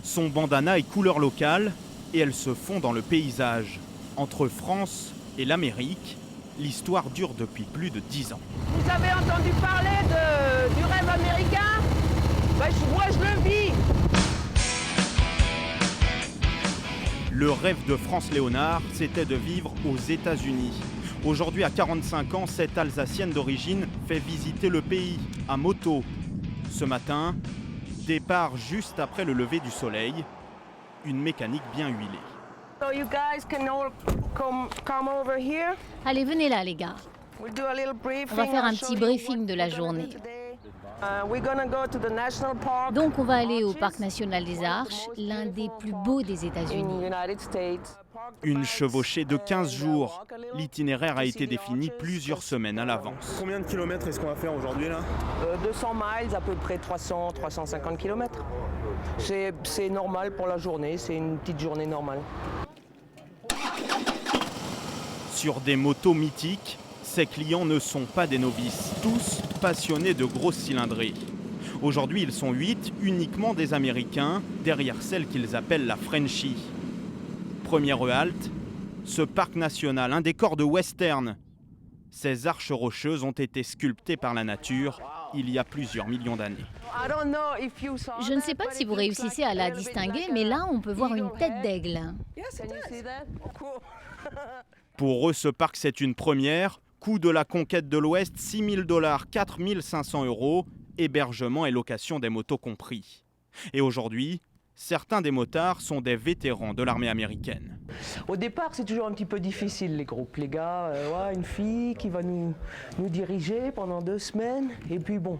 Son bandana est couleur locale et elle se fond dans le paysage. Entre France et l'Amérique, l'histoire dure depuis plus de 10 ans. Vous avez entendu parler du rêve américain? Moi je le vis. Le rêve de France Léonard, c'était de vivre aux États-Unis. Aujourd'hui, à 45 ans, cette Alsacienne d'origine fait visiter le pays à moto. Ce matin, départ juste après le lever du soleil, une mécanique bien huilée. So you guys can all come over here. Allez, venez là, les gars. We'll do a little briefing. On va faire un I'll petit show you briefing what de la we're gonna do journée. today. We're gonna go to the national park. Donc, on va aller au Arches, Parc national des Arches, l'un des plus beaux des in États-Unis. United States. Une chevauchée de 15 jours. L'itinéraire a été défini plusieurs semaines à l'avance. Combien de kilomètres est-ce qu'on va faire aujourd'hui là? 200 miles, à peu près 300-350 km. C'est normal pour la journée, c'est une petite journée normale. Sur des motos mythiques, ces clients ne sont pas des novices, tous passionnés de grosses cylindrées. Aujourd'hui, ils sont 8, uniquement des Américains, derrière celle qu'ils appellent la Frenchie. Première halte, ce parc national, un décor de western. Ces arches rocheuses ont été sculptées par la nature il y a plusieurs millions d'années. Je ne sais pas si vous réussissez à la distinguer, mais là, on peut voir une tête d'aigle. Pour eux, ce parc, c'est une première. Coût de la conquête de l'Ouest, $6 000, 4 500 €, hébergement et location des motos compris. Et aujourd'hui, certains des motards sont des vétérans de l'armée américaine. Au départ, c'est toujours un petit peu difficile, les groupes. Les gars, une fille qui va nous diriger pendant 2 semaines. Et puis bon,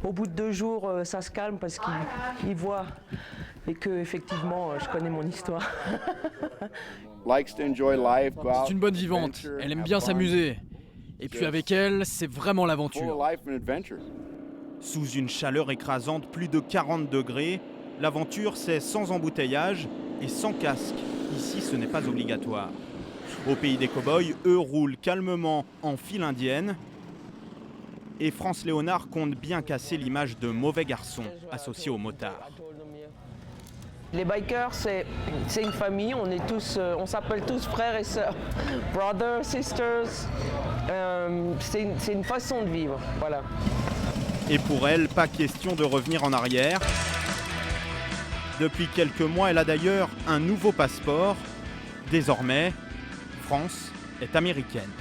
au bout de 2 jours, ça se calme parce qu'ils voient et que effectivement, je connais mon histoire. C'est une bonne vivante, elle aime bien s'amuser. Et puis avec elle, c'est vraiment l'aventure. Sous une chaleur écrasante, plus de 40 degrés, l'aventure, c'est sans embouteillage et sans casque. Ici, ce n'est pas obligatoire. Au pays des cow-boys, eux roulent calmement en file indienne. Et France Léonard compte bien casser l'image de mauvais garçon associé aux motards. Les bikers, c'est une famille, on s'appelle tous frères et sœurs. Brothers, sisters, c'est une façon de vivre, voilà. Et pour elle, pas question de revenir en arrière. Depuis quelques mois, elle a d'ailleurs un nouveau passeport. Désormais, France est américaine.